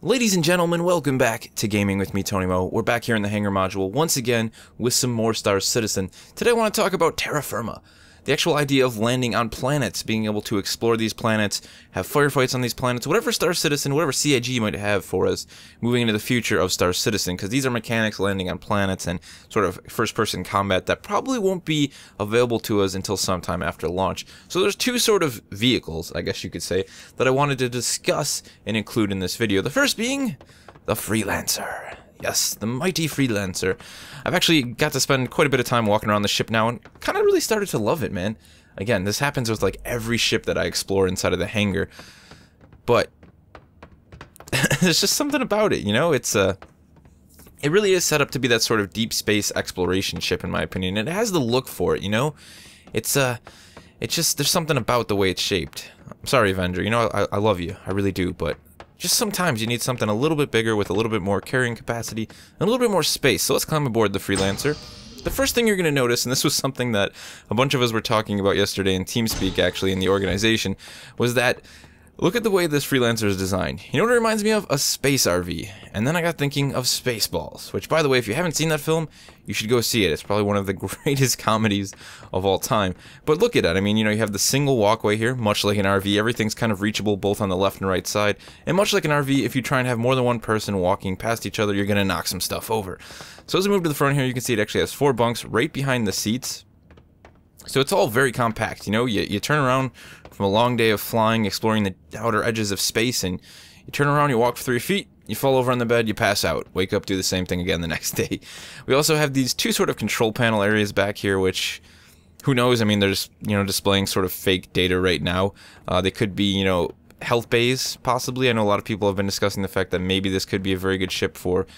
Ladies and gentlemen, welcome back to Gaming with me, Tony Mo. We're back here in the Hangar module once again with some more Star Citizen. Today I want to talk about Terrafirma. The actual idea of landing on planets, being able to explore these planets, have firefights on these planets, whatever Star Citizen, whatever CIG you might have for us moving into the future of Star Citizen, because these are mechanics landing on planets and sort of first-person combat that probably won't be available to us until sometime after launch. So there's two sort of vehicles, I guess you could say, that I wanted to discuss and include in this video. The first being the Freelancer. Yes, the mighty Freelancer. I've actually got to spend quite a bit of time walking around the ship now and kind of really started to love it, man. Again, this happens with like every ship that I explore inside of the hangar. But there's just something about it, you know? It really is set up to be that sort of deep space exploration ship in my opinion. And it has the look for it, you know? It's just there's something about the way it's shaped. I'm sorry, Avenger. You know, I love you. I really do, but just sometimes you need something a little bit bigger with a little bit more carrying capacity and a little bit more space. So let's climb aboard the Freelancer. The first thing you're going to notice, and this was something that a bunch of us were talking about yesterday in TeamSpeak actually in the organization, was that look at the way this Freelancer is designed. You know what it reminds me of? A space RV. And then I got thinking of Spaceballs, which by the way, if you haven't seen that film, you should go see it. It's probably one of the greatest comedies of all time. But look at it. I mean, you know, you have the single walkway here, much like an RV. Everything's kind of reachable both on the left and right side. And much like an RV, if you try and have more than one person walking past each other, you're going to knock some stuff over. So as we move to the front here, you can see it actually has 4 bunks right behind the seats. So it's all very compact, you know, you turn around from a long day of flying, exploring the outer edges of space, and you turn around, you walk for 3 feet, you fall over on the bed, you pass out, wake up, do the same thing again the next day. We also have these 2 sort of control panel areas back here, which, who knows, I mean, they're just, you know, displaying sort of fake data right now. They could be, you know, health bays, possibly. I know a lot of people have been discussing the fact that maybe this could be a very good ship for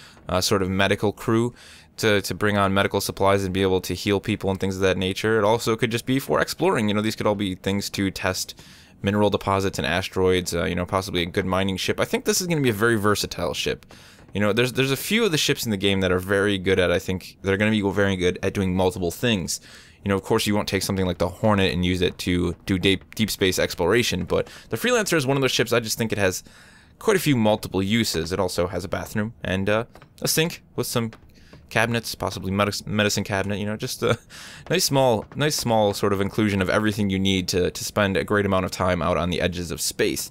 sort of medical crew to bring on medical supplies and be able to heal people and things of that nature. It also could just be for exploring. You know, these could all be things to test mineral deposits and asteroids, you know, possibly a good mining ship. I think this is going to be a very versatile ship. You know, there's a few of the ships in the game that are very good at, I think, they're going to be very good at doing multiple things. You know, of course, you won't take something like the Hornet and use it to do deep space exploration, but the Freelancer is one of those ships I just think it has quite a few multiple uses. It also has a bathroom and a sink with some cabinets, possibly medicine cabinet, you know, just a nice small sort of inclusion of everything you need to spend a great amount of time out on the edges of space.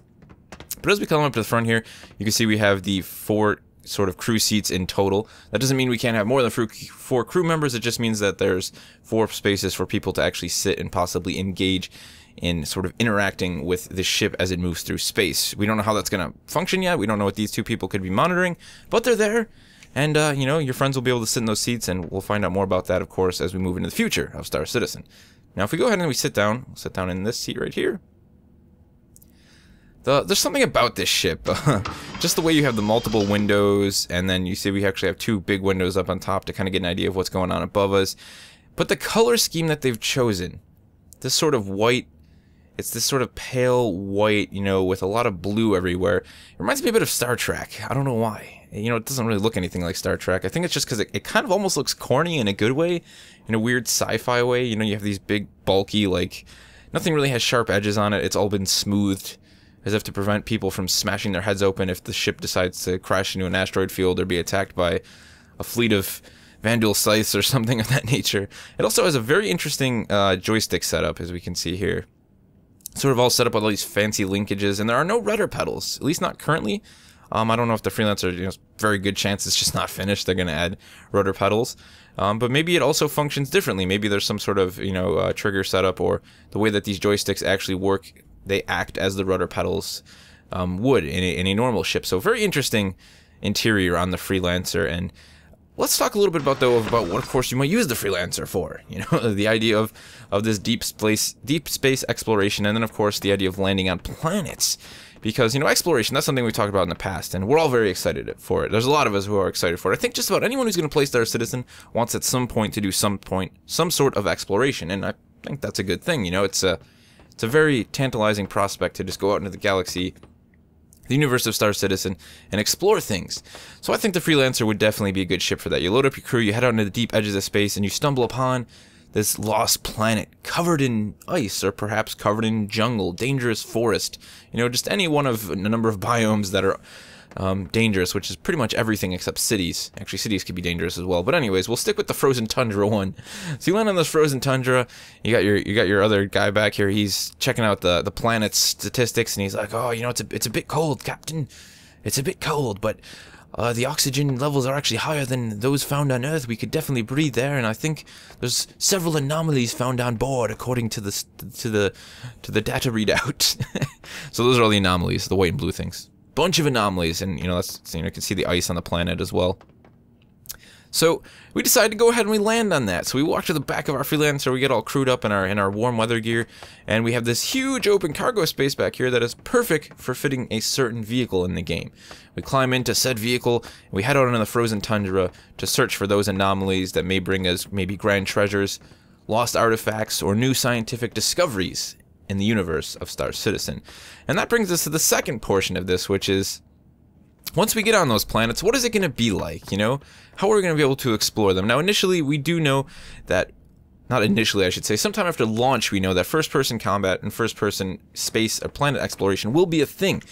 But as we come up to the front here, you can see we have the 4 sort of crew seats in total. That doesn't mean we can't have more than 4 crew members, it just means that there's 4 spaces for people to actually sit and possibly engage in sort of interacting with the ship as it moves through space. We don't know how that's going to function yet, we don't know what these 2 people could be monitoring, but they're there. And, you know, your friends will be able to sit in those seats, and we'll find out more about that, of course, as we move into the future of Star Citizen. Now, if we go ahead and we sit down, we'll sit down in this seat right here. There's something about this ship. Just the way you have the multiple windows, and then you see we actually have 2 big windows up on top to kind of get an idea of what's going on above us. But the color scheme that they've chosen, this sort of white, it's this sort of pale white, you know, with a lot of blue everywhere. It reminds me a bit of Star Trek. I don't know why. You know, it doesn't really look anything like Star Trek. I think it's just because it kind of almost looks corny in a good way, in a weird sci-fi way. You know, you have these big, bulky, like, nothing really has sharp edges on it. It's all been smoothed, as if to prevent people from smashing their heads open if the ship decides to crash into an asteroid field or be attacked by a fleet of Vandal scythes or something of that nature. It also has a very interesting joystick setup, as we can see here. Sort of all set up with all these fancy linkages, and there are no rudder pedals, at least not currently. I don't know if the Freelancer, you know, very good chance it's just not finished. They're going to add rudder pedals. But maybe it also functions differently. Maybe there's some sort of, you know, trigger setup, or the way that these joysticks actually work, they act as the rudder pedals would in a normal ship. So very interesting interior on the Freelancer. And let's talk a little bit about, though, about what, of course, you might use the Freelancer for. You know, the idea of this deep space exploration, and then, of course, the idea of landing on planets. Because, you know, exploration, that's something we've talked about in the past, and we're all very excited for it. There's a lot of us who are excited for it. I think just about anyone who's going to play Star Citizen wants at some point to do some sort of exploration, and I think that's a good thing. You know, it's a very tantalizing prospect to just go out into the galaxy, the universe of Star Citizen, and explore things. So I think the Freelancer would definitely be a good ship for that. You load up your crew, you head out into the deep edges of space, and you stumble upon this lost planet covered in ice, or perhaps covered in jungle, dangerous forest, you know, just any one of a number of biomes that are dangerous, which is pretty much everything except cities. Actually, cities could be dangerous as well. But anyways, we'll stick with the frozen tundra one. So you land on this frozen tundra. You got your other guy back here. He's checking out the planet's statistics, and he's like, "Oh, you know, it's a bit cold, Captain. It's a bit cold, but the oxygen levels are actually higher than those found on Earth. We could definitely breathe there, and I think there's several anomalies found on board according to the data readout." So those are all the anomalies, the white and blue things. Bunch of anomalies, and you know, you can see the ice on the planet as well. So we decided to go ahead and we land on that. So we walk to the back of our freelancer, we get all crewed up in our warm weather gear, and we have this huge open cargo space back here that is perfect for fitting a certain vehicle in the game. We climb into said vehicle, and we head out into the frozen tundra to search for those anomalies that may bring us maybe grand treasures, lost artifacts, or new scientific discoveries in the universe of Star Citizen. And that brings us to the second portion of this, which is, once we get on those planets, what is it going to be like, you know? How are we going to be able to explore them? Now, initially, we do know that, not initially, I should say, sometime after launch, we know that first-person combat and first-person space or planet exploration will be a thing.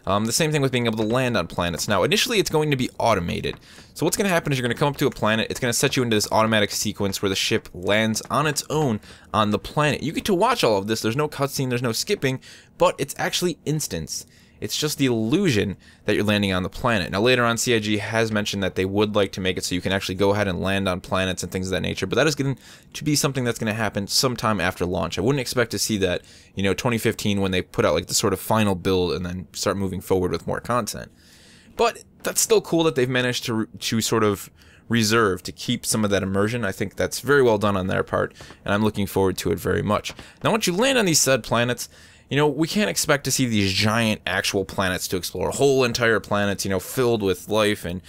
The same thing with being able to land on planets. Now, initially, it's going to be automated. So what's going to happen is you're going to come up to a planet, it's going to set you into this automatic sequence where the ship lands on its own on the planet. You get to watch all of this, there's no cutscene, there's no skipping, but it's actually instance. It's just the illusion that you're landing on the planet. Now later on, CIG has mentioned that they would like to make it so you can actually go ahead and land on planets and things of that nature, but that is going to be something that's going to happen sometime after launch. I wouldn't expect to see that, you know, 2015 when they put out like the sort of final build and then start moving forward with more content. But that's still cool that they've managed to sort of reserve, to keep some of that immersion. I think that's very well done on their part, and I'm looking forward to it very much. Now once you land on these said planets, you know, we can't expect to see these giant actual planets to explore. Whole entire planets, you know, filled with life and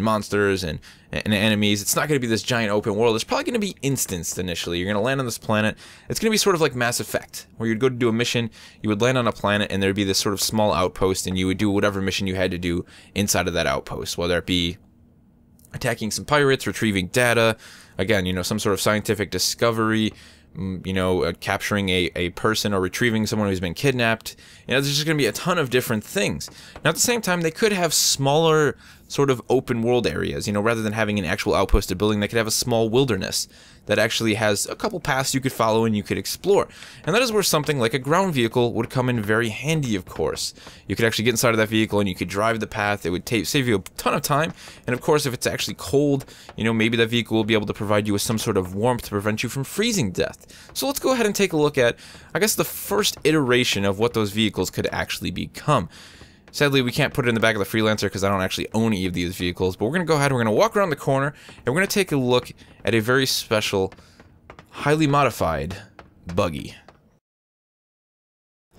monsters and enemies. It's not going to be this giant open world. It's probably going to be instanced initially. You're going to land on this planet. It's going to be sort of like Mass Effect, where you'd go to do a mission, you would land on a planet, and there'd be this sort of small outpost, and you would do whatever mission you had to do inside of that outpost, whether it be attacking some pirates, retrieving data, again, you know, some sort of scientific discovery, you know, capturing a person or retrieving someone who's been kidnapped. You know, there's just going to be a ton of different things. Now, at the same time, they could have smaller sort of open world areas, you know, rather than having an actual outposted building, they could have a small wilderness that actually has a couple paths you could follow and you could explore. And that is where something like a ground vehicle would come in very handy, of course. You could actually get inside of that vehicle and you could drive the path. It would save you a ton of time. And of course, if it's actually cold, you know, maybe that vehicle will be able to provide you with some sort of warmth to prevent you from freezing to death. So let's go ahead and take a look at, I guess, the first iteration of what those vehicles could actually become. Sadly, we can't put it in the back of the Freelancer because I don't actually own any of these vehicles, but we're going to go ahead and we're going to walk around the corner and we're going to take a look at a very special, highly modified buggy.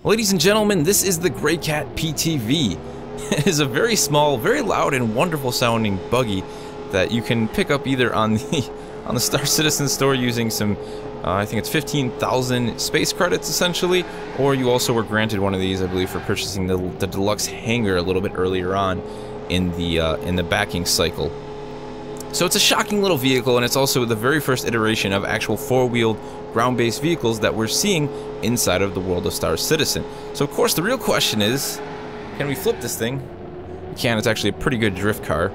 Ladies and gentlemen, this is the Grey Cat PTV. It is a very small, very loud and wonderful sounding buggy that you can pick up either on the Star Citizen store using some I think it's 15,000 space credits essentially, or you also were granted one of these, I believe, for purchasing the deluxe hangar a little bit earlier on in the backing cycle. So it's a shocking little vehicle, and it's also the very first iteration of actual four-wheeled ground-based vehicles that we're seeing inside of the world of Star Citizen. So of course the real question is, can we flip this thing? We can. It's actually a pretty good drift car.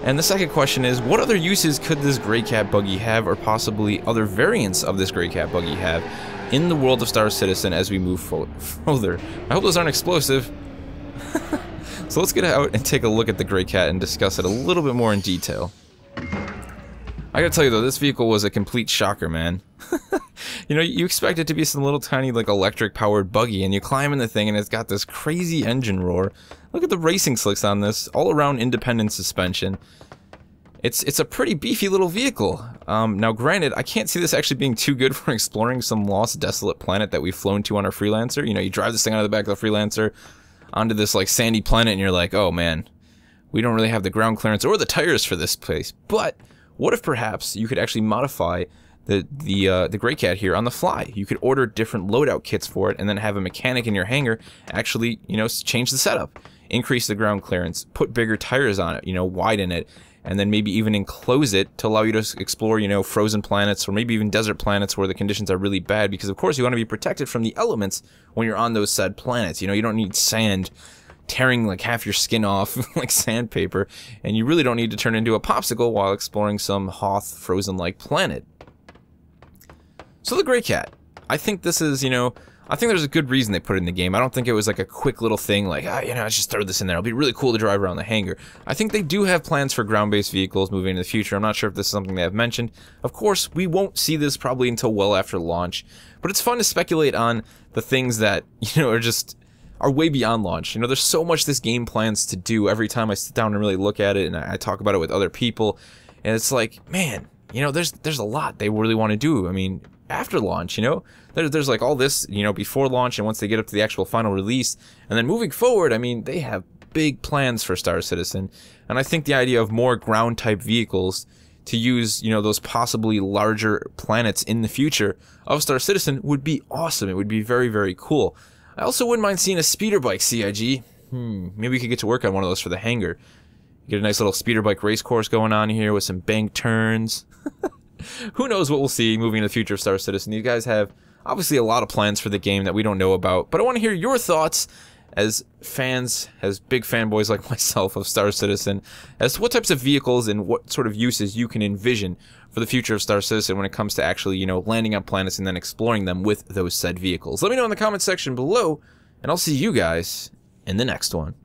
And the second question is, what other uses could this Grey Cat buggy have, or possibly other variants of this Grey Cat buggy have, in the world of Star Citizen as we move further? I hope those aren't explosive. So let's get out and take a look at the Grey Cat and discuss it a little bit more in detail. I gotta tell you though, this vehicle was a complete shocker, man. You know, you expect it to be some little tiny, like, electric-powered buggy, and you climb in the thing and it's got this crazy engine roar. Look at the racing slicks on this, all-around independent suspension. It's a pretty beefy little vehicle. Now granted, I can't see this actually being too good for exploring some lost, desolate planet that we've flown to on our Freelancer. You know, you drive this thing out of the back of the Freelancer onto this, like, sandy planet and you're like, oh man, we don't really have the ground clearance or the tires for this place. But what if perhaps you could actually modify the Grey Cat here on the fly? You could order different loadout kits for it and then have a mechanic in your hangar actually, you know, change the setup, increase the ground clearance, put bigger tires on it, you know, widen it, and then maybe even enclose it to allow you to explore, you know, frozen planets or maybe even desert planets where the conditions are really bad, because of course you want to be protected from the elements when you're on those said planets. You know, you don't need sand tearing like half your skin off like sandpaper, and you really don't need to turn into a popsicle while exploring some Hoth frozen-like planet. So the Grey Cat. I think this is, you know, I think there's a good reason they put it in the game. I don't think it was like a quick little thing like, you know, let's just throw this in there. It'll be really cool to drive around the hangar. I think they do have plans for ground-based vehicles moving into the future. I'm not sure if this is something they have mentioned. Of course, we won't see this probably until well after launch, but it's fun to speculate on the things that, you know, are way beyond launch. You know, there's so much this game plans to do. Every time I sit down and really look at it and I talk about it with other people, and it's like, man, you know, there's a lot they really want to do. I mean, after launch, you know, there's like all this, you know, before launch and once they get up to the actual final release, and then moving forward, I mean, they have big plans for Star Citizen, and I think the idea of more ground type vehicles to use, you know, those possibly larger planets in the future of Star Citizen would be awesome. It would be very, very cool. I also wouldn't mind seeing a speeder bike CIG. Maybe we could get to work on one of those for the hangar. Get a nice little speeder bike race course going on here with some bank turns. Who knows what we'll see moving in the future of Star Citizen. You guys have obviously a lot of plans for the game that we don't know about, but I want to hear your thoughts as fans, as big fanboys like myself of Star Citizen, as to what types of vehicles and what sort of uses you can envision for the future of Star Citizen when it comes to actually, you know, landing on planets and then exploring them with those said vehicles. Let me know in the comment section below, and I'll see you guys in the next one.